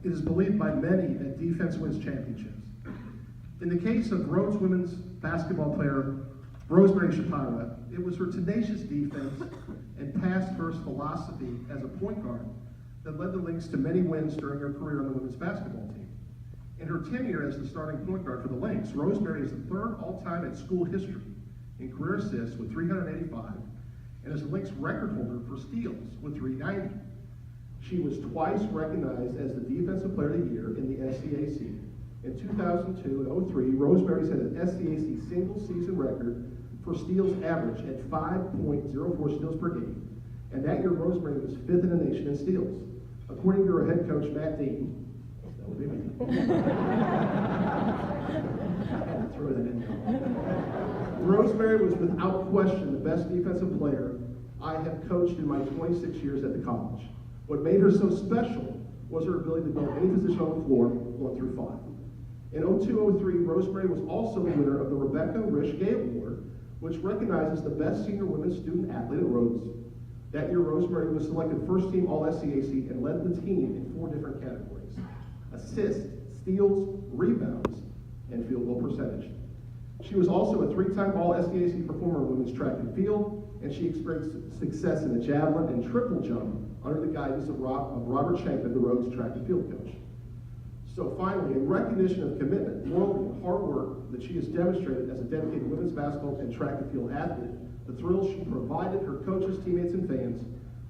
It is believed by many that defense wins championships. In the case of Rhodes women's basketball player Rosemary Schapira, it was her tenacious defense and pass-first philosophy as a point guard that led the Lynx to many wins during her career on the women's basketball team. In her tenure as the starting point guard for the Lynx, Rosemary is the third all-time in school history in career assists with 385, and is the Lynx record holder for steals with 390. She was twice recognized as the Defensive Player of the Year in the SCAC. In 2002 and 03, Rosemary set an SCAC single-season record for steals average at 5.04 steals per game, and that year Rosemary was fifth in the nation in steals. According to her head coach, Matt Dean, that would be me. I had to throw that in there. Rosemary was without question the best defensive player I have coached in my 26 years at the college. What made her so special was her ability to go any position on the floor, 1 through 5. In 02-03, Rosemary was also the winner of the Rebecca Risch Gay Award, which recognizes the best senior women's student athlete at Rhodes. That year, Rosemary was selected first team All-SCAC and led the team in 4 different categories: assists, steals, rebounds, and field goal percentage. She was also a 3-time All-SCAC performer in women's track and field, and she experienced success in the javelin and triple jump under the guidance of Robert Shankman, the Rhodes track and field coach. So finally, in recognition of commitment, loyalty, and hard work that she has demonstrated as a dedicated women's basketball and track and field athlete, the thrills she provided her coaches, teammates, and fans,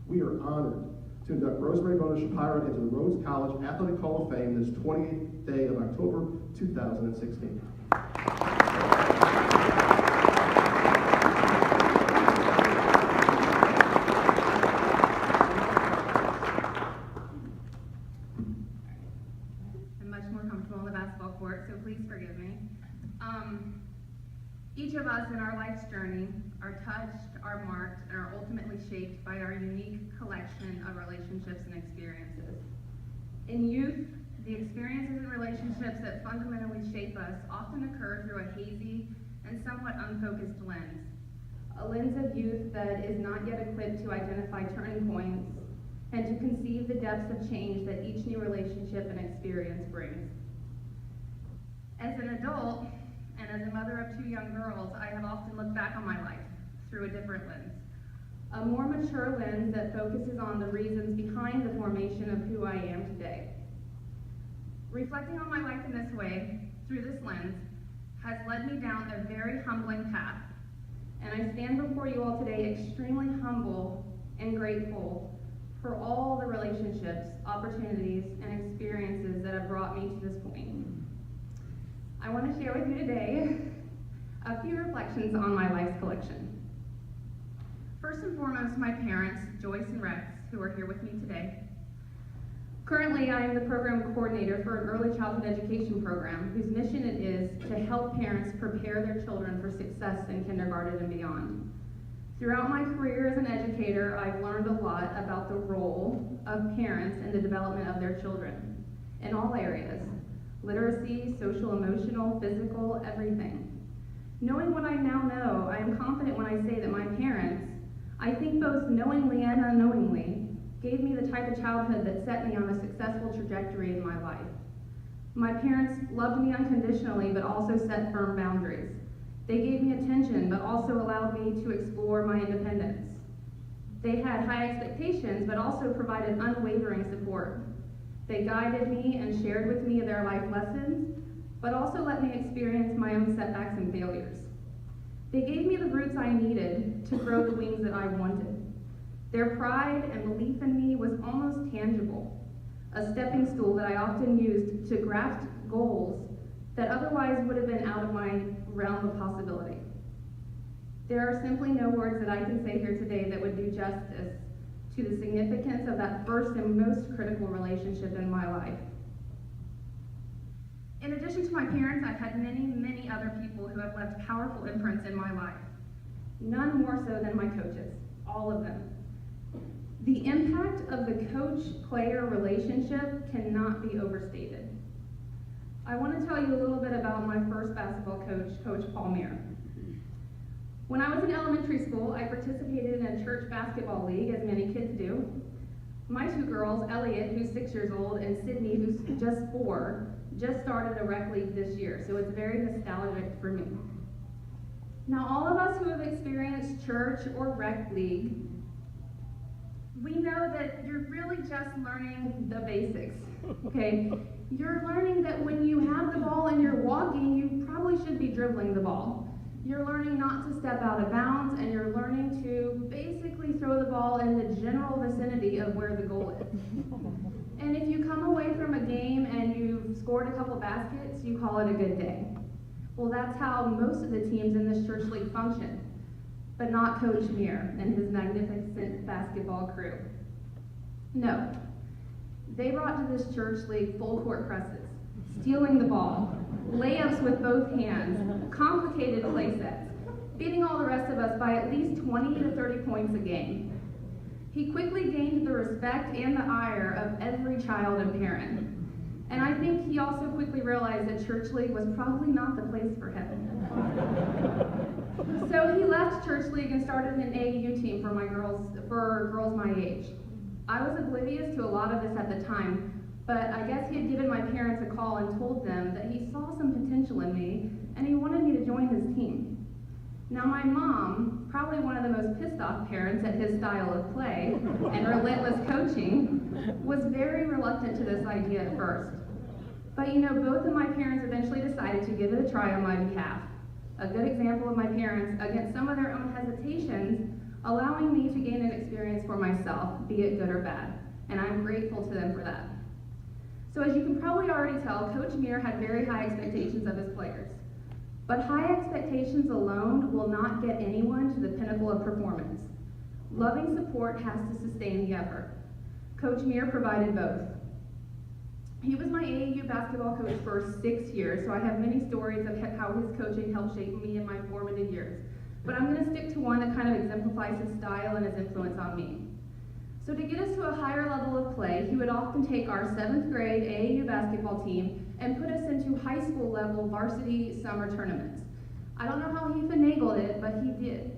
we are honored to induct Rosemary Schapira into the Rhodes College Athletic Hall of Fame this 28th day of October 2016. So please forgive me. Each of us in our life's journey are touched, are marked, and are ultimately shaped by our unique collection of relationships and experiences. In youth, the experiences and relationships that fundamentally shape us often occur through a hazy and somewhat unfocused lens. A lens of youth that is not yet equipped to identify turning points and to conceive the depths of change that each new relationship and experience brings. As an adult, and as a mother of 2 young girls, I have often looked back on my life through a different lens. A more mature lens that focuses on the reasons behind the formation of who I am today. Reflecting on my life in this way, through this lens, has led me down a very humbling path, and I stand before you all today extremely humble and grateful for all the relationships, opportunities, and experiences that have brought me to this point. I want to share with you today a few reflections on my life's collection. First and foremost, my parents, Joyce and Rex, who are here with me today. Currently, I am the program coordinator for an early childhood education program whose mission it is to help parents prepare their children for success in kindergarten and beyond. Throughout my career as an educator, I've learned a lot about the role of parents in the development of their children in all areas. Literacy, social, emotional, physical, everything. Knowing what I now know, I am confident when I say that my parents, I think both knowingly and unknowingly, gave me the type of childhood that set me on a successful trajectory in my life. My parents loved me unconditionally, but also set firm boundaries. They gave me attention, but also allowed me to explore my independence. They had high expectations, but also provided unwavering support. They guided me and shared with me their life lessons, but also let me experience my own setbacks and failures. They gave me the roots I needed to grow the wings that I wanted. Their pride and belief in me was almost tangible, a stepping stool that I often used to grasp goals that otherwise would have been out of my realm of possibility. There are simply no words that I can say here today that would do justice to the significance of that first and most critical relationship in my life. In addition to my parents, I've had many, many other people who have left powerful imprints in my life. None more so than my coaches, all of them. The impact of the coach-player relationship cannot be overstated. I want to tell you a little bit about my first basketball coach, Coach Paul Muir. When I was in elementary school, I participated in a church basketball league, as many kids do. My two girls, Elliot, who's 6 years old, and Sydney, who's just 4, just started a rec league this year, so it's very nostalgic for me. Now, all of us who have experienced church or rec league, we know that you're really just learning the basics, okay? You're learning that when you have the ball and you're walking, you probably should be dribbling the ball. You're learning not to step out of bounds, and you're learning to basically throw the ball in the general vicinity of where the goal is. And if you come away from a game and you've scored a couple baskets, you call it a good day. Well, that's how most of the teams in this church league function, but not Coach Muir and his magnificent basketball crew. No, they brought to this church league full court presses, stealing the ball, layups with both hands, complicated play sets, beating all the rest of us by at least 20 to 30 points a game. He quickly gained the respect and the ire of every child and parent. And I think he also quickly realized that church league was probably not the place for him. So he left church league and started an AAU team for girls my age. I was oblivious to a lot of this at the time, but I guess he had given my parents a call and told them that he saw some potential in me and he wanted me to join his team. Now my mom, probably one of the most pissed off parents at his style of play and relentless coaching, was very reluctant to this idea at first. But you know, both of my parents eventually decided to give it a try on my behalf. A good example of my parents, against some of their own hesitations, allowing me to gain an experience for myself, be it good or bad. And I'm grateful to them for that. So as you can probably already tell, Coach Muir had very high expectations of his players. But high expectations alone will not get anyone to the pinnacle of performance. Loving support has to sustain the effort. Coach Muir provided both. He was my AAU basketball coach for 6 years, so I have many stories of how his coaching helped shape me in my formative years. But I'm going to stick to one that kind of exemplifies his style and his influence on me. So to get us to a higher level of play, he would often take our 7th grade AAU basketball team and put us into high school level varsity summer tournaments. I don't know how he finagled it, but he did.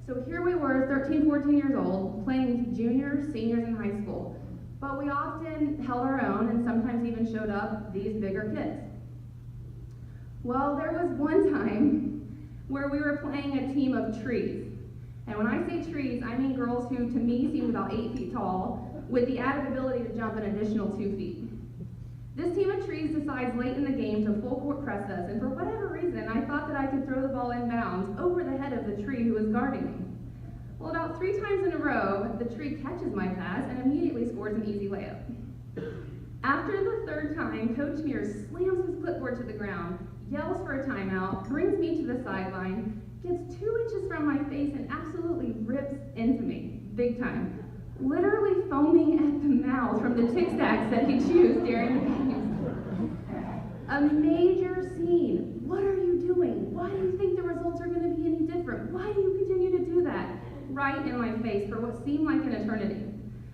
So here we were, 13, 14 years old, playing juniors, seniors in high school. But we often held our own and sometimes even showed up these bigger kids. Well, there was one time where we were playing a team of trees. And when I say trees, I mean girls who to me seemed about 8 feet tall with the added ability to jump an additional 2 feet. This team of trees decides late in the game to full court press us, and for whatever reason, I thought that I could throw the ball in bounds over the head of the tree who was guarding me. Well, about 3 times in a row, the tree catches my pass and immediately scores an easy layup. After the 3rd time, Coach Muir slams his clipboard to the ground, yells for a timeout, brings me to the sideline, gets 2 inches from my face and absolutely rips into me, big time. Literally foaming at the mouth from the Tic Tacs that he chewed during the game. A major scene. What are you doing? Why do you think the results are going to be any different? Why do you continue to do that? Right in my face for what seemed like an eternity.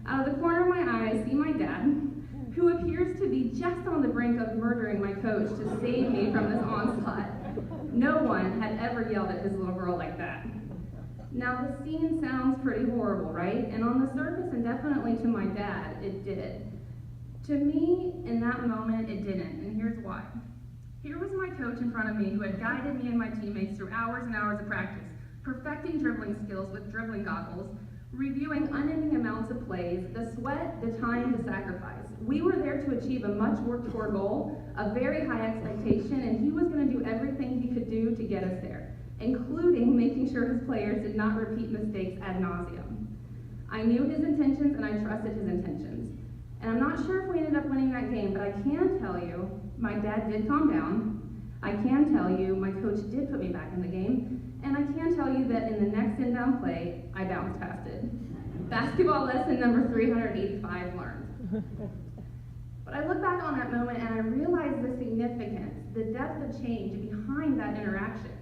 Out of the corner of my eye, I see my dad, who appears to be just on the brink of murdering my coach to save me from this onslaught. No one had ever yelled at his little girl like that. Now, the scene sounds pretty horrible, right? And on the surface, and definitely to my dad, it did. To me, in that moment, it didn't, and here's why. Here was my coach in front of me who had guided me and my teammates through hours and hours of practice, perfecting dribbling skills with dribbling goggles, reviewing unending amounts of plays, the sweat, the time, the sacrifice. We were there to achieve a much worked for goal, a very high expectation, and he was going to do everything he could do to get us there, including making sure his players did not repeat mistakes ad nauseum. I knew his intentions and I trusted his intentions. And I'm not sure if we ended up winning that game, but I can tell you my dad did calm down. I can tell you my coach did put me back in the game. And I can tell you that in the next inbound play, I bounced past it. Basketball lesson number 385 learned. But I look back on that moment and I realize the significance, the depth of change behind that interaction.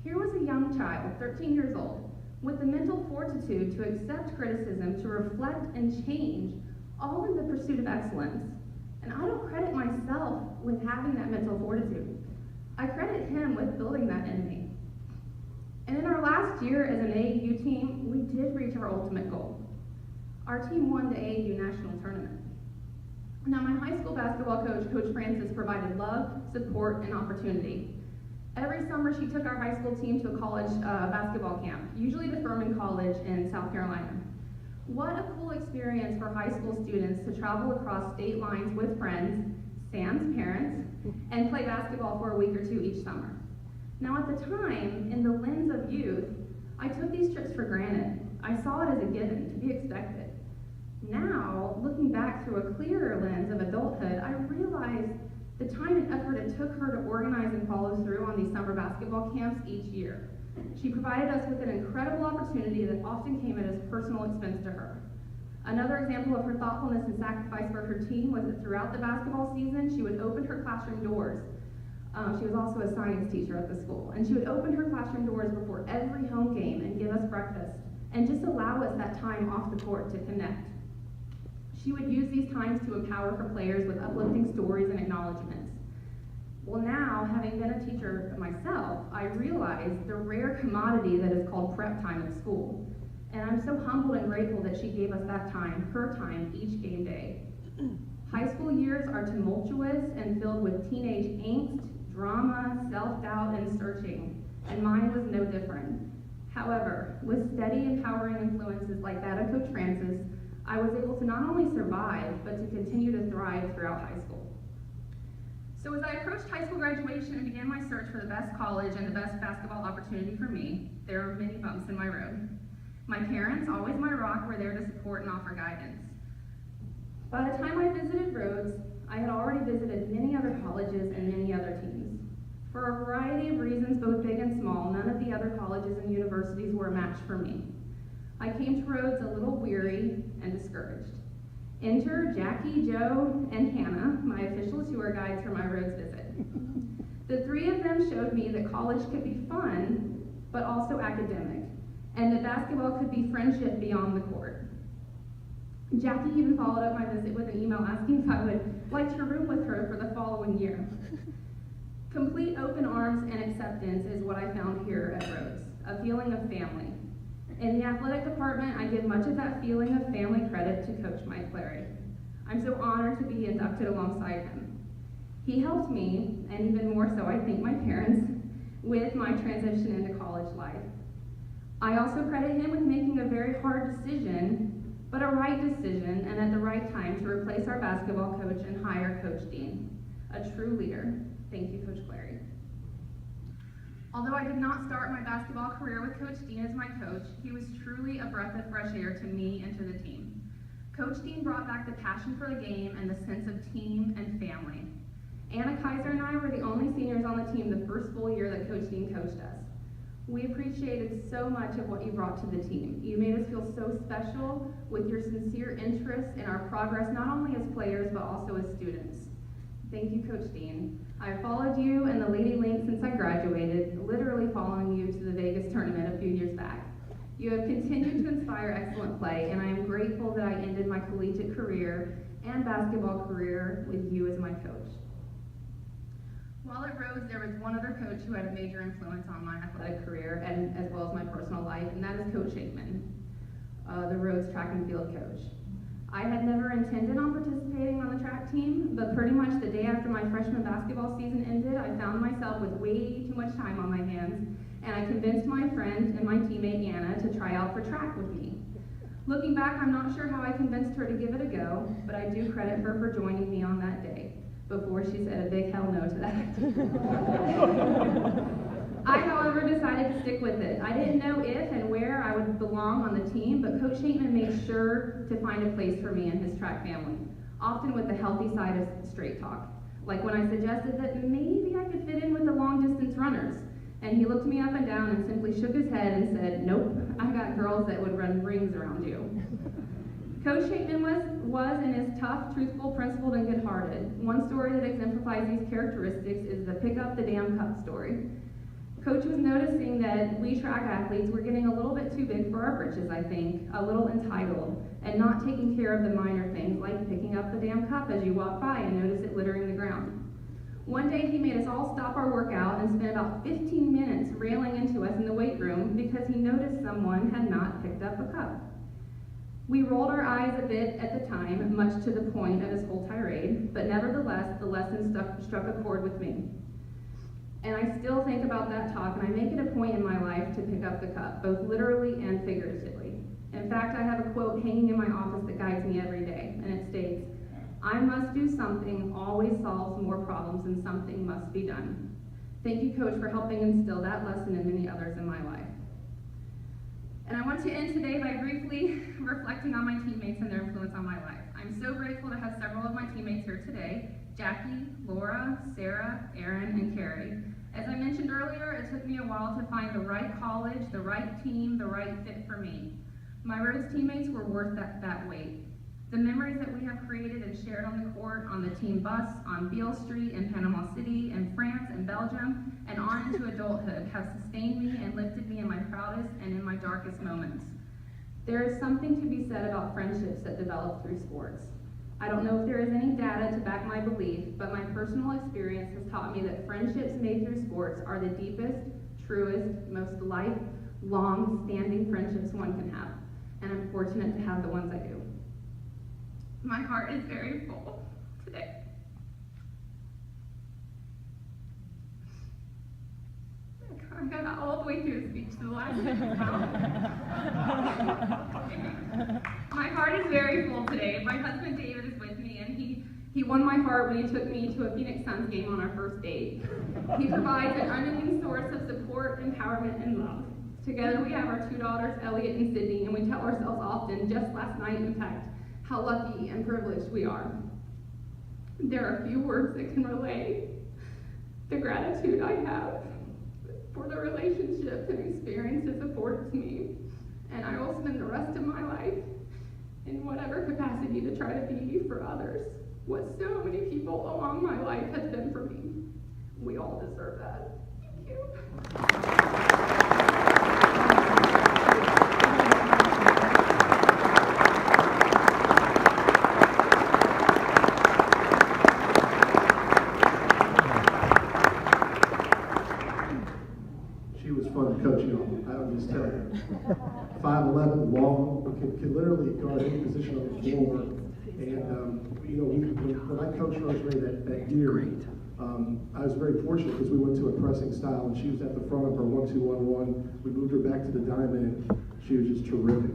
Here was a young child, 13 years old, with the mental fortitude to accept criticism, to reflect and change, all in the pursuit of excellence. And I don't credit myself with having that mental fortitude. I credit him with building that in me. And in our last year as an AAU team, we did reach our ultimate goal. Our team won the AAU National Tournament. Now, my high school basketball coach, Coach Francis, provided love, support, and opportunity. Every summer, she took our high school team to a college basketball camp, usually to Furman College in South Carolina. What a cool experience for high school students to travel across state lines with friends, Sam's parents, and play basketball for a week or two each summer. Now, at the time, in the lens of youth, I took these trips for granted. I saw it as a given, to be expected. Now, looking back through a clearer lens of adulthood, I realized the time and effort it took her to organize and follow through on these summer basketball camps each year. She provided us with an incredible opportunity that often came at a personal expense to her. Another example of her thoughtfulness and sacrifice for her team was that throughout the basketball season, she would open her classroom doors. She was also a science teacher at the school, and she would open her classroom doors before every home game and give us breakfast, and just allow us that time off the court to connect. She would use these times to empower her players with uplifting stories and acknowledgments. Well, now, having been a teacher myself, I realize the rare commodity that is called prep time at school. And I'm so humbled and grateful that she gave us that time, her time, each game day. High school years are tumultuous and filled with teenage angst, drama, self-doubt, and searching, and mine was no different. However, with steady, empowering influences like that of Coach Francis, I was able to not only survive, but to continue to thrive throughout high school. So as I approached high school graduation and began my search for the best college and the best basketball opportunity for me, there were many bumps in my road. My parents, always my rock, were there to support and offer guidance. By the time I visited Rhodes, I had already visited many other colleges and many other teams. For a variety of reasons, both big and small, none of the other colleges and universities were a match for me. I came to Rhodes a little weary and discouraged. Enter Jackie, Joe, and Hannah, my official tour guides for my Rhodes visit. The three of them showed me that college could be fun, but also academic, and that basketball could be friendship beyond the court. Jackie even followed up my visit with an email asking if I would like to room with her for the following year. Complete open arms and acceptance is what I found here at Rhodes, a feeling of family. In the athletic department, I give much of that feeling of family credit to Coach Mike Clary. I'm so honored to be inducted alongside him. He helped me, and even more so, I think, my parents, with my transition into college life. I also credit him with making a very hard decision, but a right decision, and at the right time to replace our basketball coach and hire Coach Dean, a true leader. Thank you, Coach Clary. Although I did not start my basketball career with Coach Dean as my coach, he was truly a breath of fresh air to me and to the team. Coach Dean brought back the passion for the game and the sense of team and family. Anna Kaiser and I were the only seniors on the team the first full year that Coach Dean coached us. We appreciated so much of what you brought to the team. You made us feel so special with your sincere interest in our progress, not only as players, but also as students. Thank you, Coach Dean. I've followed you and the Lady Lynx since I graduated, literally following you to the Vegas tournament a few years back. You have continued to inspire excellent play, and I am grateful that I ended my collegiate career and basketball career with you as my coach. While at Rhodes, there was one other coach who had a major influence on my athletic career, and as well as my personal life, and that is Coach Shakeman, the Rhodes track and field coach. I had never intended on participating on the track team, but pretty much the day after my freshman basketball season ended, I found myself with way too much time on my hands, and I convinced my friend and my teammate Anna to try out for track with me. Looking back, I'm not sure how I convinced her to give it a go, but I do credit her for joining me on that day, before she said a big hell no to that. I, however, decided to stick with it. I didn't know if and where I would belong on the team, but Coach Shakeman made sure to find a place for me in his track family, often with the healthy side of straight talk. Like when I suggested that maybe I could fit in with the long-distance runners, and he looked me up and down and simply shook his head and said, "Nope, I got girls that would run rings around you." Coach Shakeman was and is tough, truthful, principled, and good-hearted. One story that exemplifies these characteristics is the pick up the damn cup story. Coach was noticing that we track athletes were getting a little bit too big for our britches, I think, a little entitled, and not taking care of the minor things like picking up the damn cup as you walk by and notice it littering the ground. One day he made us all stop our workout and spent about 15 minutes railing into us in the weight room because he noticed someone had not picked up a cup. We rolled our eyes a bit at the time, much to the point of his whole tirade, but nevertheless, the lesson struck a chord with me. And I still think about that talk, and I make it a point in my life to pick up the cup, both literally and figuratively. In fact, I have a quote hanging in my office that guides me every day, and it states, "I must do something always solves more problems than something must be done." Thank you, Coach, for helping instill that lesson and many others in my life. And I want to end today by briefly reflecting on my teammates and their influence on my life. I'm so grateful to have several of my teammates here today: Jackie, Laura, Sarah, Aaron, and Carrie. As I mentioned earlier, it took me a while to find the right college, the right team, the right fit for me. My Rhodes teammates were worth that wait. The memories that we have created and shared on the court, on the team bus, on Beale Street in Panama City, in France and Belgium, and on into adulthood have sustained me and lifted me in my proudest and in my darkest moments. There is something to be said about friendships that develop through sports. I don't know if there is any data to back my belief, but my personal experience has taught me that friendships made through sports are the deepest, truest, most lifelong standing friendships one can have. And I'm fortunate to have the ones I do. My heart is very full today. I got all the way through the speech to the last My heart is very full today. My husband David is with me, and he won my heart when he took me to a Phoenix Suns game on our first date. He provides an unending source of support, empowerment, and love. Together we have our two daughters, Elliot and Sydney, and we tell ourselves often, just last night in fact, how lucky and privileged we are. There are few words that can relay the gratitude I have for the relationships and experiences afforded to me, and I will spend the rest of my life in whatever capacity to try to be for others what so many people along my life has been for me. We all deserve that. Thank you. Coaching on, I'll just tell you, 5'11", long, can literally guard any position on the floor. And you know, when I coached Rosemary that year, I was very fortunate because we went to a pressing style, and she was at the front of her 1-2-1-1. We moved her back to the diamond, and she was just terrific.